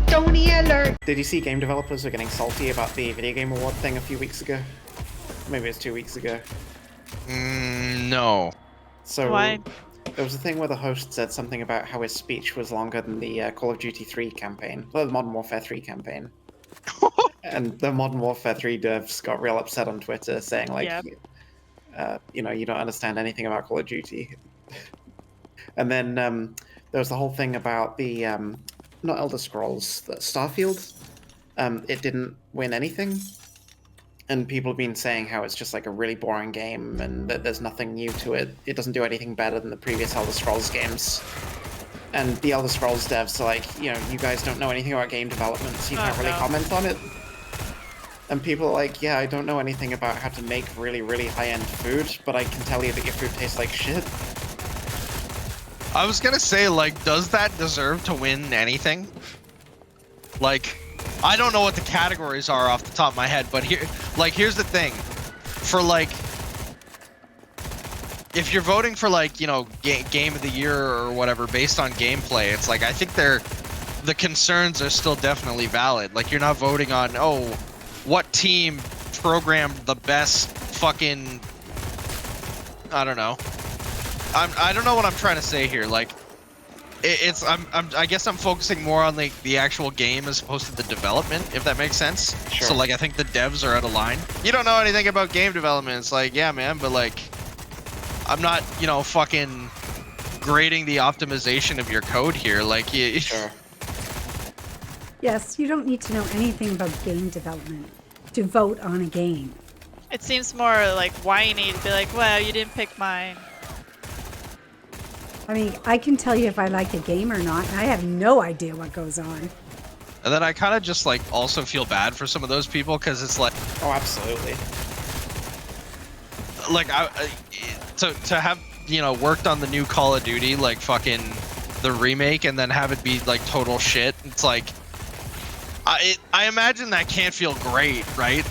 Tony alert! Did you see game developers were getting salty about the video game award thing a few weeks ago? Maybe it was 2 weeks ago. No. So Why? there was a thing where the host said something about how his speech was longer than the Call of Duty 3 campaign, the Modern Warfare 3 campaign. And the Modern Warfare 3 devs got real upset on Twitter, saying like, you know, you don't understand anything about Call of Duty. And then there was the whole thing about the not Elder Scrolls, Starfield. It didn't win anything. And people have been saying how it's just like a really boring game and that there's nothing new to it. It doesn't do anything better than the previous Elder Scrolls games. And the Elder Scrolls devs are like, you know, you guys don't know anything about game development, so you can't really comment on it. And people are like, yeah, I don't know anything about how to make really, really high-end food, but I can tell you that your food tastes like shit. I was gonna say, like, does that deserve to win anything? Like, I don't know what the categories are off the top of my head, but here's the thing. For, like, if you're voting for, like, you know, game of the year or whatever based on gameplay, it's like, I think the concerns are still definitely valid. Like, you're not voting on, oh, what team programmed the best fucking, I don't know. I don't know what I'm trying to say here. Like, I guess I'm focusing more on like the actual game as opposed to the development, if that makes sense. Sure. So like, I think the devs are out of line. You don't know anything about game development. It's like, yeah, man, but like, I'm not, you know, fucking grading the optimization of your code here. Like, Sure. Yes, you don't need to know anything about game development to vote on a game. It seems more like whiny to be like, well, you didn't pick mine. I mean, I can tell you if I like a game or not, and I have no idea what goes on. And then I kind of just like also feel bad for some of those people because it's like, Oh, absolutely. like to have, you know, worked on the new Call of Duty, like fucking the remake, and then have it be like total shit. It's like, I imagine that can't feel great, right?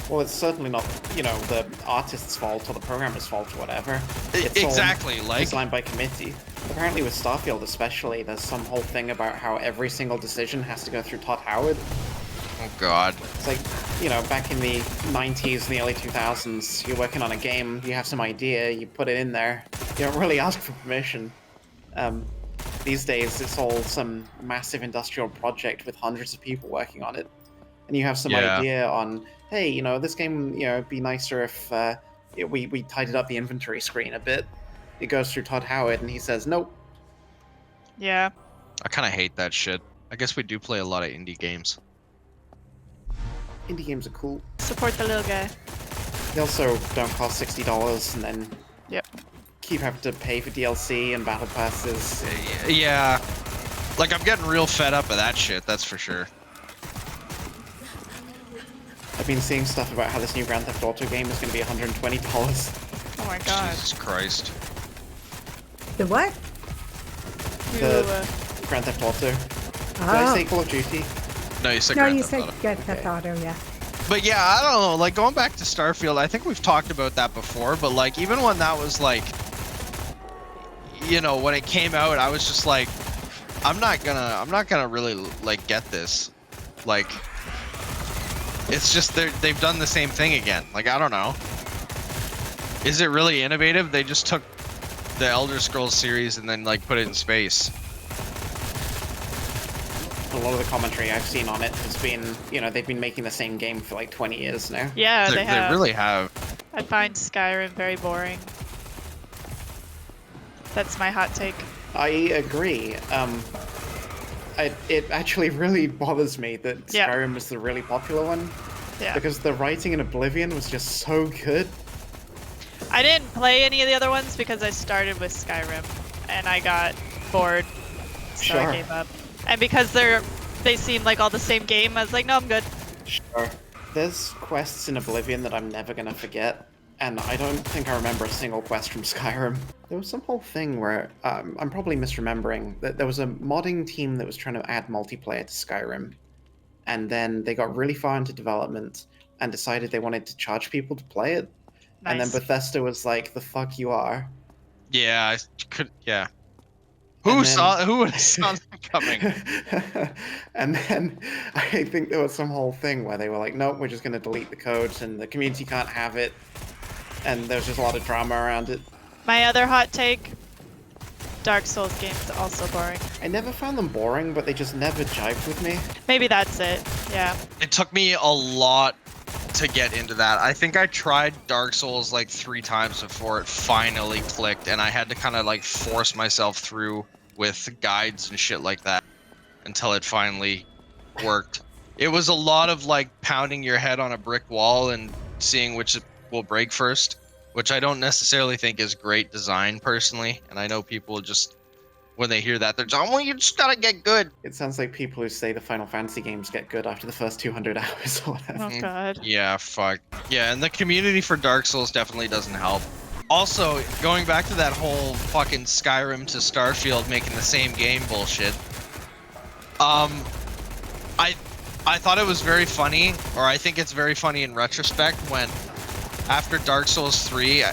Well, it's certainly not, you know, the artist's fault or the programmer's fault or whatever. It's Exactly, all like, designed by committee. Apparently with Starfield especially, there's some whole thing about how every single decision has to go through Todd Howard. oh god. It's like, you know, back in the 90s and the early 2000s, you're working on a game, you have some idea, you put it in there. You don't really ask for permission. These days, it's all some massive industrial project with hundreds of people working on it. And you have some idea on, hey, you know, this game, you know, it'd be nicer if we tidied up the inventory screen a bit. It goes through Todd Howard, and he says, nope. Yeah. I kind of hate that shit. I guess we do play a lot of indie games. Indie games are cool. Support the little guy. They also don't cost $60, and then Yep. keep having to pay for DLC and battle passes. Yeah. Like, I'm getting real fed up of that shit, that's for sure. I've been seeing stuff about how this new Grand Theft Auto game is going to be $120. Oh my god. Jesus Christ. The what? The Grand Theft Auto. Did I say Call of Duty? No, you said No, Grand you Theft said Auto. Grand Theft Auto, yeah. But yeah, I don't know, like, going back to Starfield, I think we've talked about that before, but like, even when that was like, you know, when it came out, I was just like, I'm not gonna really like get this. Like, it's just they've done the same thing again. Like, I don't know. Is it really innovative? They just took the Elder Scrolls series and then like put it in space. A lot of the commentary I've seen on it has been, you know, they've been making the same game for like 20 years now. Yeah, they have. They really have. I find Skyrim very boring. That's my hot take. I agree. It actually really bothers me that Skyrim was the really popular one. Yeah. Because the writing in Oblivion was just so good. I didn't play any of the other ones because I started with Skyrim and I got bored, so I gave up. And because they seem like all the same game, I was like, no, I'm good. Sure. There's quests in Oblivion that I'm never gonna forget, and I don't think I remember a single quest from Skyrim. There was some whole thing where, I'm probably misremembering, that there was a modding team that was trying to add multiplayer to Skyrim, and then they got really far into development and decided they wanted to charge people to play it. Nice. And then Bethesda was like, the fuck you are. Yeah, I could. Yeah. Who would have saw that coming. And then I think there was some whole thing where they were like, nope, we're just going to delete the code and the community can't have it. And there was just a lot of drama around it. My other hot take, Dark Souls games are also boring. I never found them boring, but they just never jived with me. Maybe that's it, yeah. It took me a lot to get into that. I think I tried Dark Souls like 3 times before it finally clicked, and I had to kind of like force myself through with guides and shit like that until it finally worked. It was a lot of like pounding your head on a brick wall and seeing which will break first, which I don't necessarily think is great design personally. And I know people just, when they hear that, they're just, oh, well, you just gotta get good. It sounds like people who say the Final Fantasy games get good after the first 200 hours or whatever. Oh god. Yeah, fuck. Yeah, and the community for Dark Souls definitely doesn't help. Also, going back to that whole fucking Skyrim to Starfield making the same game bullshit. I thought it was very funny, or I think it's very funny in retrospect when after Dark Souls 3, I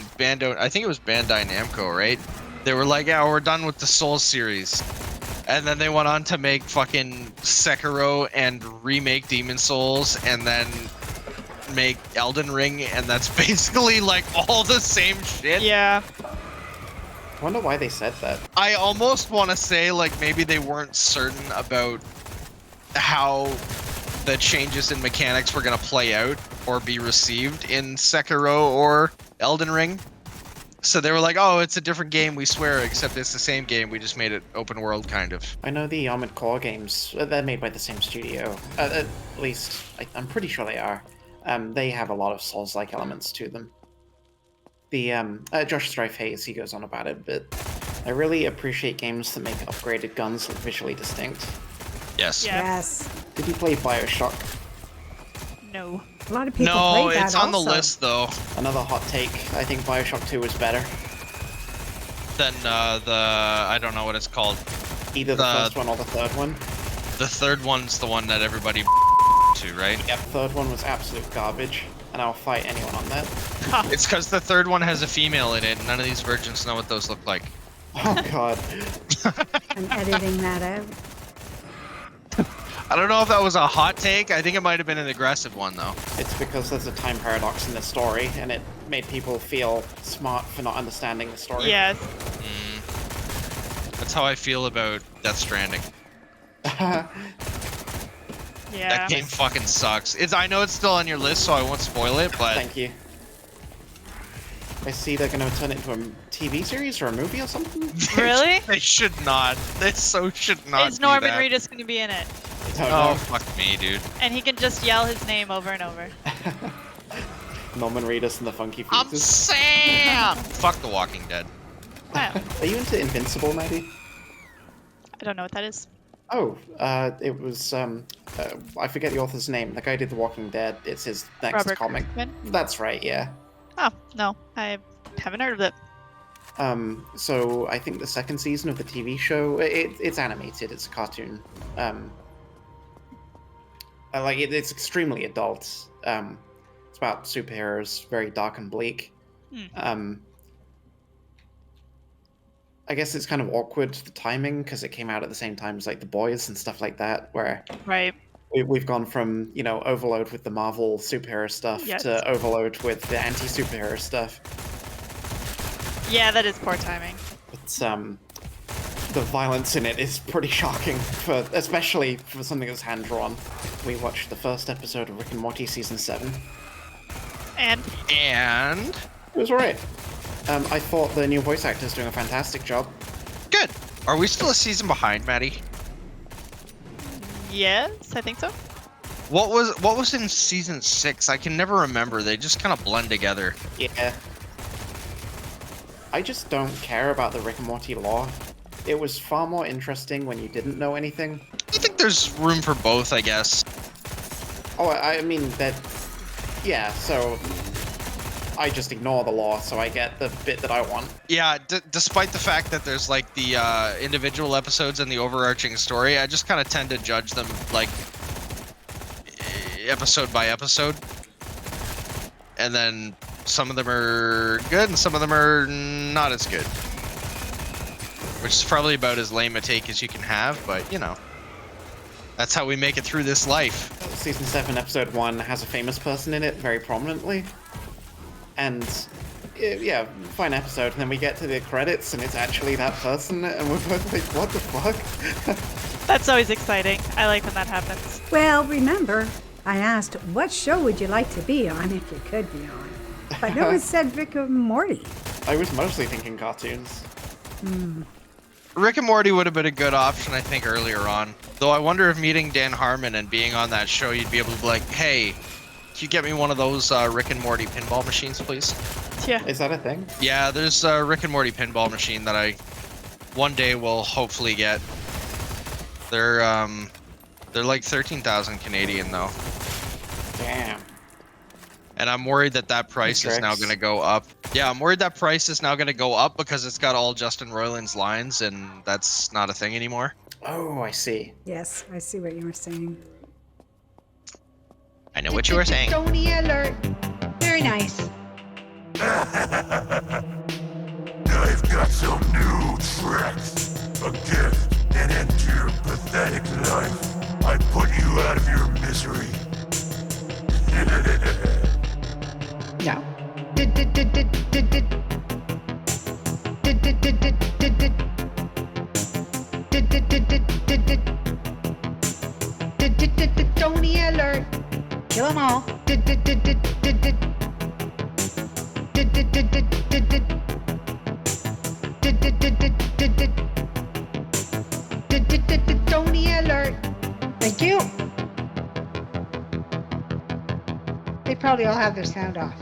think it was Bandai Namco, right? They were like, yeah, we're done with the Souls series. And then they went on to make fucking Sekiro and remake Demon Souls and then make Elden Ring, and that's basically like all the same shit. Yeah. I wonder why they said that. I almost want to say like maybe they weren't certain about how the changes in mechanics were going to play out or be received in Sekiro or Elden Ring. So they were like, oh, it's a different game, we swear, except it's the same game, we just made it open world, kind of. I know the Armored Core games, they're made by the same studio. At least, I'm pretty sure they are. They have a lot of Souls-like elements to them. The Josh Strife Hayes, he goes on about it, but I really appreciate games that make upgraded guns look visually distinct. Yes. Yeah. Yes. Did you play Bioshock? No. A lot of people No, play that it's on the also. list though. Another hot take. I think Bioshock 2 is better. Then I don't know what it's called. Either the first one or the third one. The third one's the one that everybody to, right? Yep, third one was absolute garbage, and I'll fight anyone on that. It's because the third one has a female in it, and none of these virgins know what those look like. Oh god. I'm editing that out. I don't know if that was a hot take. I think it might have been an aggressive one, though. It's because there's a time paradox in the story, and it made people feel smart for not understanding the story. Yes. That's how I feel about Death Stranding. Yeah. That game fucking sucks. I know it's still on your list, so I won't spoil it, but... Thank you. I see they're going to turn it into a TV series or a movie or something? Really? They should not. They so should not Is do Norman that. Reedus going to be in it? I don't Oh, know. fuck me, dude. And he can just yell his name over and over. Norman Reedus and the Funky I'm Features. Sam! Fuck The Walking Dead. Oh, Are you into Invincible, Maddie? I don't know what that is. Oh, it was, I forget the author's name. The guy who did The Walking Dead. It's his next Robert comic. Kirkman? That's right, yeah. Oh, no. I haven't heard of it. So I think the second season of the TV show, it's animated, it's a cartoon. It's extremely adult. It's about superheroes, very dark and bleak. I guess it's kind of awkward, the timing, because it came out at the same time as like The Boys and stuff like that, where Right. we've gone from, overload with the Marvel superhero stuff Yes. to overload with the anti-superhero stuff. Yeah, that is poor timing. It's the violence in it is pretty shocking, especially for something that's hand-drawn. We watched the first episode of Rick and Morty season 7. And And... It was alright. I thought the new voice actor's doing a fantastic job. Good. Are we still a season behind, Maddie? yes, I think so. What was in season 6? I can never remember. They just kind of blend together. Yeah. I just don't care about the Rick and Morty lore. It was far more interesting when you didn't know anything. I think there's room for both, I guess. Oh, I mean that. Yeah, so I just ignore the lore, so I get the bit that I want. Yeah, despite the fact that there's like the individual episodes and the overarching story, I just kind of tend to judge them like episode by episode. And then some of them are good and some of them are not as good. which is probably about as lame a take as you can have, but you know, that's how we make it through this life. Season 7, Episode 1 has a famous person in it very prominently. And, yeah, fine episode. And then we get to the credits and it's actually that person, and we're both like, what the fuck? That's always exciting. I like when that happens. Well, remember, I asked, what show would you like to be on if you could be on? But no one said Rick and Morty. I was mostly thinking cartoons. Rick and Morty would have been a good option, I think, earlier on. Though I wonder if meeting Dan Harmon and being on that show, you'd be able to be like, hey, can you get me one of those Rick and Morty pinball machines, please? Yeah. Is that a thing? Yeah, there's a Rick and Morty pinball machine that I one day will hopefully get. They're like 13,000 Canadian though. Damn. And I'm worried that that price is now going to go up. Yeah, I'm worried that price is now going to go up because it's got all Justin Roiland's lines, and that's not a thing anymore. Oh, I see. Yes, I see what you were saying. I know what you were saying. Tony alert. Very nice. I've got some new tricks. A gift, an end to your pathetic life. I put you out of your misery. No. Tony alert. Kill them all. Tony alert. Thank you. They probably all have their sound off.